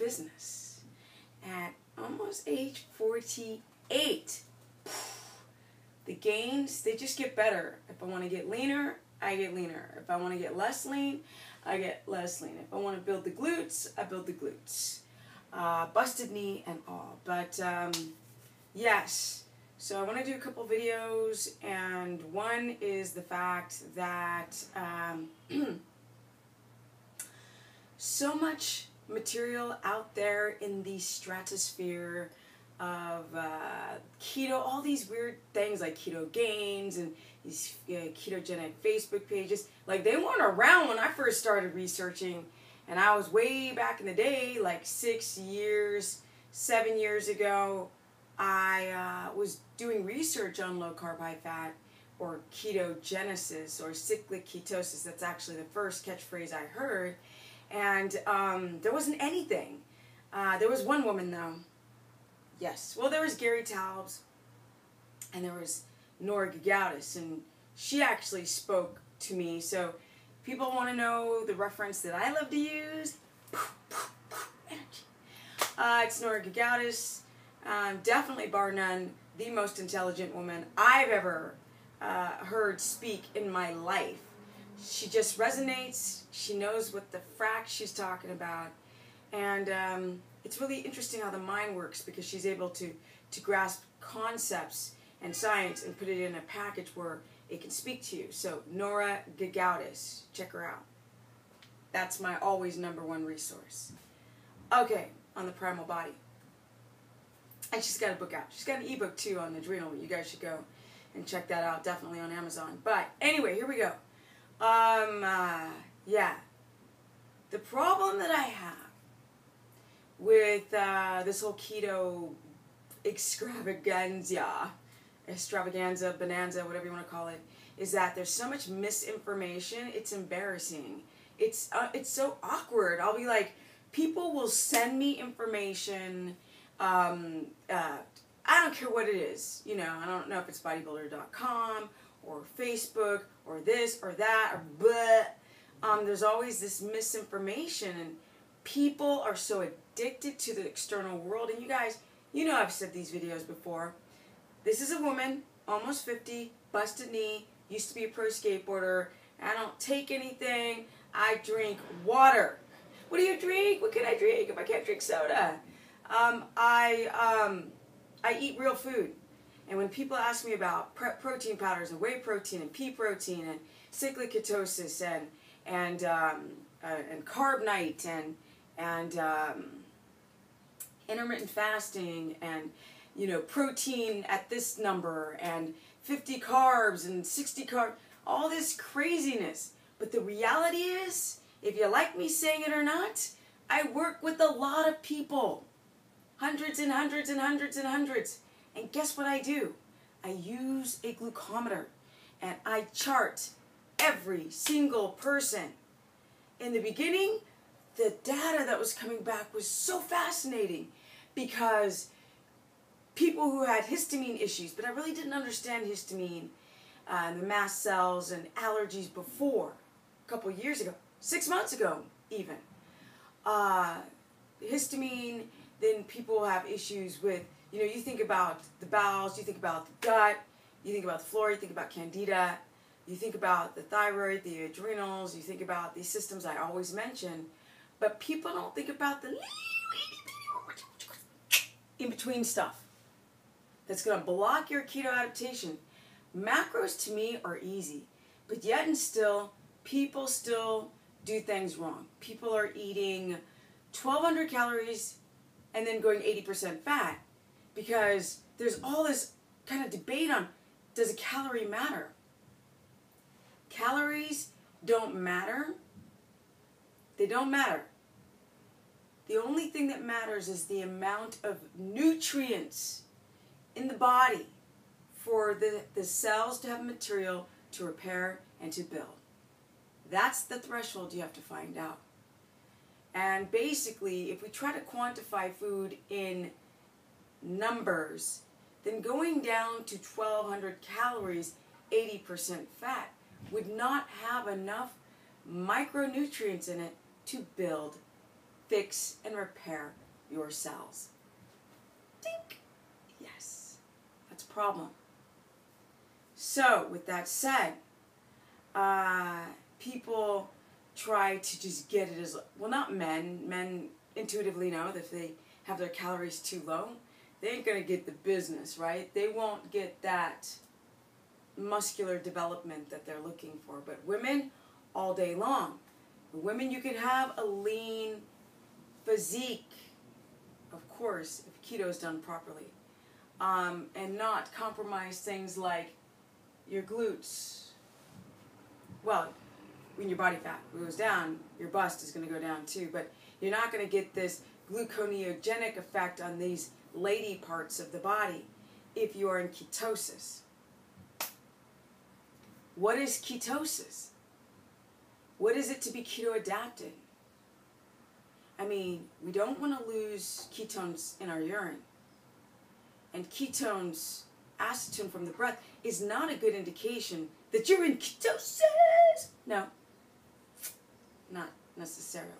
business at almost age 48. The gains, they just get better. If I want to get leaner, I get leaner. If I want to get less lean, I get less lean. If I want to build the glutes, I build the glutes. Busted knee and all. But yes, so I want to do a couple videos, and one is the fact that so much material out there in the stratosphere of keto, all these weird things like keto gains and these ketogenic Facebook pages, like they weren't around when I first started researching, and I was way back in the day, like 7 years ago. I was doing research on low carb, high fat, or ketogenesis, or cyclic ketosis. That's actually the first catchphrase I heard, and there wasn't anything. There was one woman though. Yes. Well, there was Gary Taubes, and there was Nora Gagaudis, and she actually spoke to me. So people want to know the reference that I love to use. Energy. It's Nora Gagaudis. Definitely, bar none, the most intelligent woman I've ever heard speak in my life. She just resonates. She knows what the frack she's talking about. And it's really interesting how the mind works, because she's able to grasp concepts and science and put it in a package where it can speak to you. So Nora Gagaudis, check her out. That's my always #1 resource. Okay, on the primal body. And she's got a book out. She's got an ebook too on adrenal. You guys should go and check that out, definitely on Amazon. But anyway, here we go. Yeah. The problem that I have with this whole keto extravaganza, bonanza, whatever you want to call it, is that there's so much misinformation. It's embarrassing. It's so awkward. I'll be like, people will send me information. I don't care what it is. You know, I don't know if it's bodybuilder.com or Facebook or this or that or blah. There's always this misinformation, and people are so addicted to the external world. And you guys, you know I've said these videos before. This is a woman, almost 50, busted knee, used to be a pro skateboarder. I don't take anything. I drink water. What do you drink? What can I drink if I can't drink soda? I eat real food. And when people ask me about protein powders and whey protein and pea protein and cyclic ketosis and carb night and intermittent fasting and, you know, protein at this number and 50 carbs and 60 carbs, all this craziness. But the reality is, if you like me saying it or not, I work with a lot of people. Hundreds and hundreds and hundreds and hundreds. And guess what I do? I use a glucometer and I chart every single person. In the beginning, the data that was coming back was so fascinating, because people who had histamine issues, but I really didn't understand histamine and the mast cells and allergies before, a couple years ago, 6 months ago even. Histamine, then people have issues with, you know, you think about the bowels, you think about the gut, you think about the flora, you think about candida, you think about the thyroid, the adrenals, you think about these systems I always mention, but people don't think about the in-between stuff that's going to block your keto adaptation. Macros to me are easy, but yet and still, people still do things wrong. People are eating 1,200 calories and then going 80% fat, because there's all this kind of debate on, does a calorie matter? Calories don't matter. They don't matter. The only thing that matters is the amount of nutrients in the body for the cells to have material to repair and to build. That's the threshold you have to find out. And basically, if we try to quantify food in numbers, then going down to 1,200 calories, 80% fat, would not have enough micronutrients in it to build fix and repair your cells. Dink! Yes, that's a problem. So, with that said, people try to just get it as, well, not men. Men intuitively know that if they have their calories too low, they ain't going to get the business, right? They won't get that muscular development that they're looking for. But women, all day long. Women, you can have a lean physique, of course, if keto is done properly, and not compromise things like your glutes. Well, when your body fat goes down, your bust is going to go down too, but you're not going to get this gluconeogenic effect on these lady parts of the body if you are in ketosis. What is ketosis? What is it to be keto adapted? I mean, we don't want to lose ketones in our urine. And ketones, acetone from the breath, is not a good indication that you're in ketosis. No, not necessarily.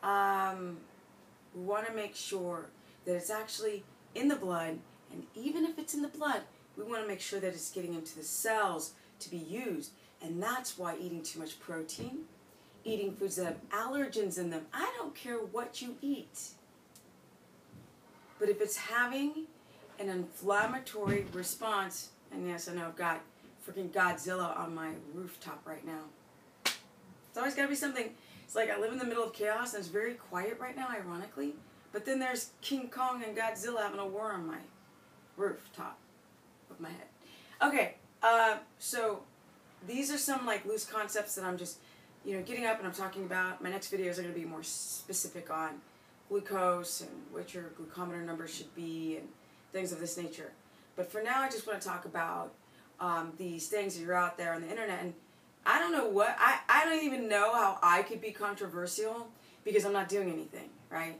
We want to make sure that it's actually in the blood, and even if it's in the blood, we want to make sure that it's getting into the cells to be used. And that's why eating too much protein, eating foods that have allergens in them, I don't care what you eat. But if it's having an inflammatory response, and yes, I know I've got freaking Godzilla on my rooftop right now. It's always got to be something. It's like I live in the middle of chaos and it's very quiet right now, ironically. But then there's King Kong and Godzilla having a war on my rooftop of my head. Okay, so these are some like loose concepts that I'm just, getting up and I'm talking about. My next videos are going to be more specific on glucose and what your glucometer number should be and things of this nature. But for now, I just want to talk about these things that are out there on the internet. And I don't know what, I don't even know how I could be controversial because I'm not doing anything, right?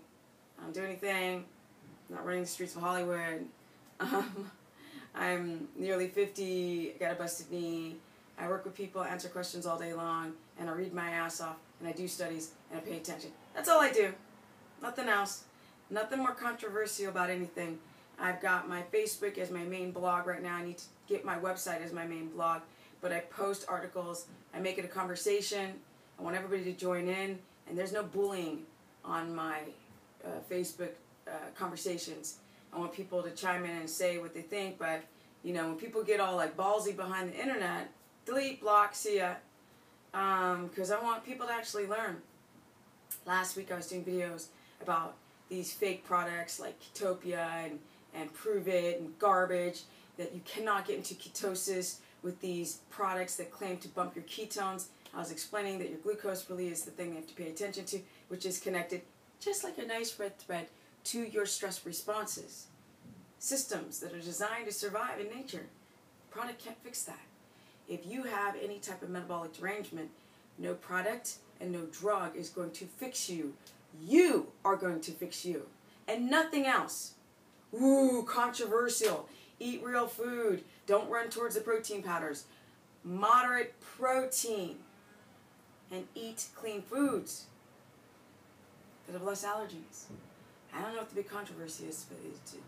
I don't do anything. I'm not running the streets of Hollywood. I'm nearly 50, got a busted knee. I work with people, answer questions all day long, and I read my ass off, and I do studies, and I pay attention. That's all I do. Nothing else. Nothing more controversial about anything. I've got my Facebook as my main blog right now. I need to get my website as my main blog. But I post articles. I make it a conversation. I want everybody to join in. And there's no bullying on my Facebook conversations. I want people to chime in and say what they think. But, when people get all like ballsy behind the internet, delete, block, see ya. Because I want people to actually learn. Last week I was doing videos about these fake products like Ketopia and Prove It and garbage, that you cannot get into ketosis with these products that claim to bump your ketones. I was explaining that your glucose really is the thing you have to pay attention to, which is connected, just like a nice red thread, to your stress responses. Systems that are designed to survive in nature. Product can't fix that. If you have any type of metabolic derangement, no product and no drug is going to fix you. You are going to fix you. And nothing else. Ooh, controversial. Eat real food. Don't run towards the protein powders. Moderate protein. And eat clean foods that have less allergens. I don't know what the big controversy is,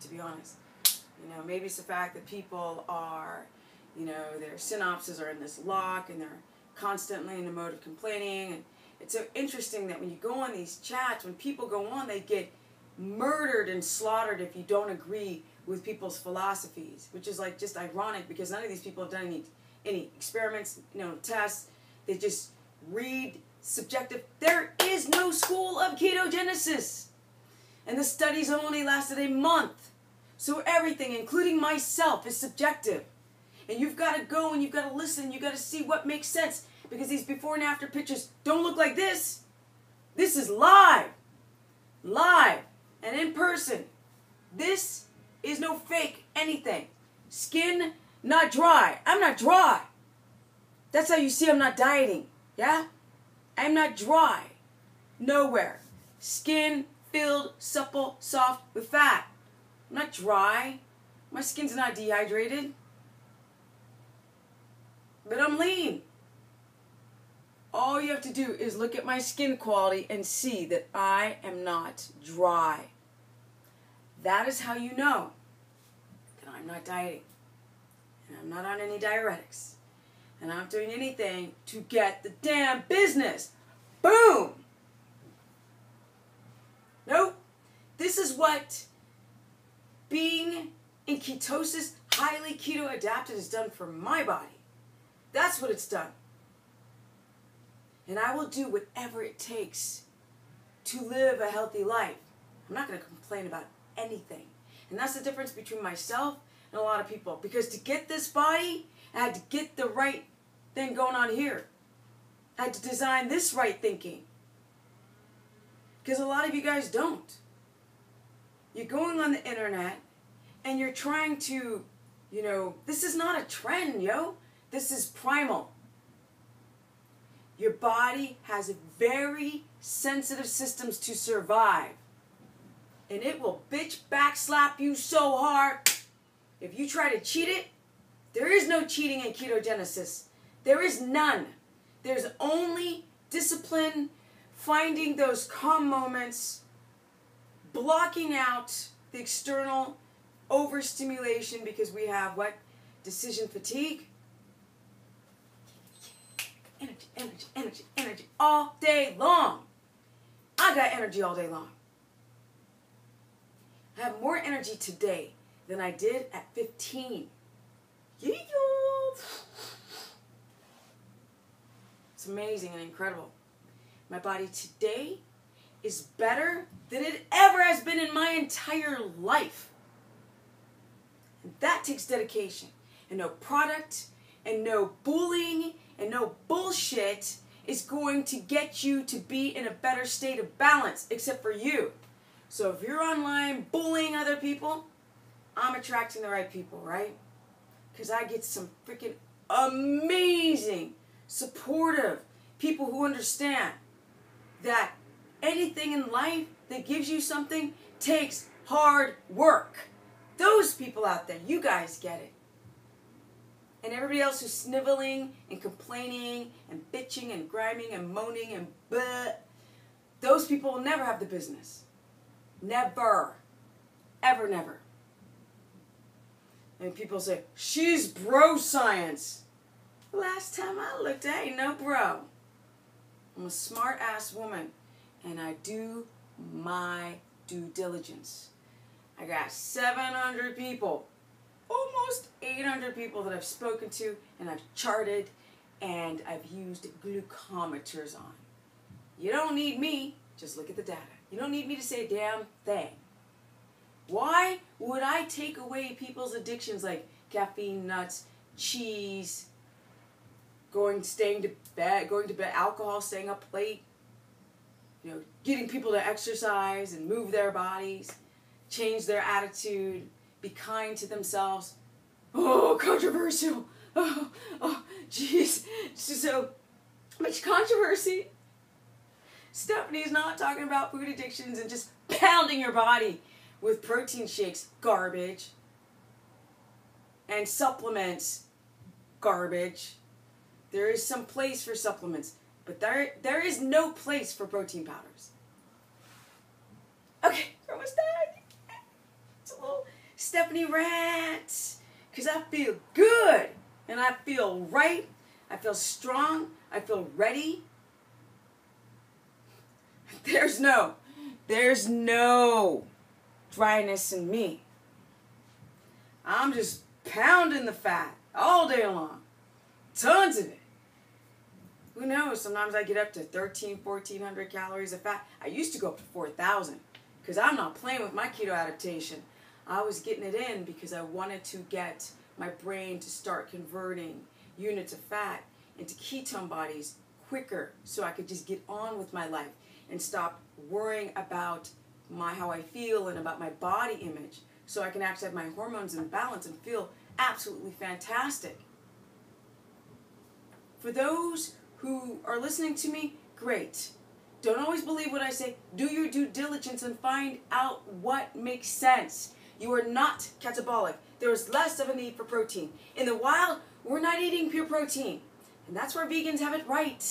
to be honest. Maybe it's the fact that people are, their synapses are in this lock and they're constantly in the mode of complaining. And it's so interesting that when you go on these chats, when people go on, they get murdered and slaughtered if you don't agree with people's philosophies, which is like just ironic because none of these people have done any experiments, tests. They just read subjective. There is no school of ketogenesis. And the studies only lasted a month. So everything, including myself, is subjective. And you've got to go and you've got to listen. You've got to see what makes sense. Because these before and after pictures don't look like this. This is live. Live. And in person. This is no fake anything. Skin not dry. I'm not dry. That's how you see I'm not dieting. Yeah? I'm not dry. Nowhere. Skin filled, supple, soft with fat. I'm not dry. My skin's not dehydrated. But I'm lean. All you have to do is look at my skin quality and see that I am not dry. That is how you know that I'm not dieting. And I'm not on any diuretics. And I'm not doing anything to get the damn business. Boom! Nope. This is what being in ketosis, highly keto adapted, has done for my body. That's what it's done. And I will do whatever it takes to live a healthy life. I'm not going to complain about anything. And that's the difference between myself and a lot of people. Because to get this body, I had to get the right thing going on here. I had to design this right thinking. Because a lot of you guys don't. You're going on the internet and you're trying to, this is not a trend, yo. This is primal. Your body has very sensitive systems to survive. And it will bitch backslap you so hard. If you try to cheat it, there is no cheating in ketogenesis. There is none. There's only discipline, finding those calm moments, blocking out the external overstimulation because we have what? Decision fatigue. Energy, energy, energy, energy all day long. I got energy all day long. I have more energy today than I did at 15. Yeah. It's amazing and incredible. My body today is better than it ever has been in my entire life. And that takes dedication. And no product, and no bullying, and no bullshit is going to get you to be in a better state of balance, except for you. So if you're online bullying other people, I'm attracting the right people, right? Because I get some freaking amazing, supportive people who understand that anything in life that gives you something takes hard work. Those people out there, you guys get it. And everybody else who's sniveling and complaining and bitching and grinding and moaning and bleh, those people will never have the business. Never. Ever, never. And people say, she's bro-science. Last time I looked, I ain't no bro. I'm a smart-ass woman, and I do my due diligence. I got 700 people, almost 800 people that I've spoken to, and I've charted, and I've used glucometers on. You don't need me, just look at the data. You don't need me to say a damn thing. Why would I take away people's addictions like caffeine, nuts, cheese, going to bed, alcohol, staying up late, getting people to exercise and move their bodies, change their attitude, be kind to themselves. Oh, controversial. Oh, jeez. So much controversy. Stephanie's not talking about food addictions and just pounding your body with protein shakes, garbage, and supplements, garbage. There is some place for supplements, but there is no place for protein powders. Okay, we're almost done. It's a little Stephanie rant, because I feel good, and I feel right, I feel strong, I feel ready. There's no dryness in me. I'm just pounding the fat all day long. Tons of it. Who knows? Sometimes I get up to 1,400 calories of fat. I used to go up to 4,000 because I'm not playing with my keto adaptation. I was getting it in because I wanted to get my brain to start converting units of fat into ketone bodies quicker so I could just get on with my life and stop worrying about how I feel and about my body image so I can actually have my hormones in balance and feel absolutely fantastic. For those who are listening to me, great. Don't always believe what I say. Do your due diligence and find out what makes sense. You are not catabolic. There is less of a need for protein. In the wild, we're not eating pure protein. And that's where vegans have it right.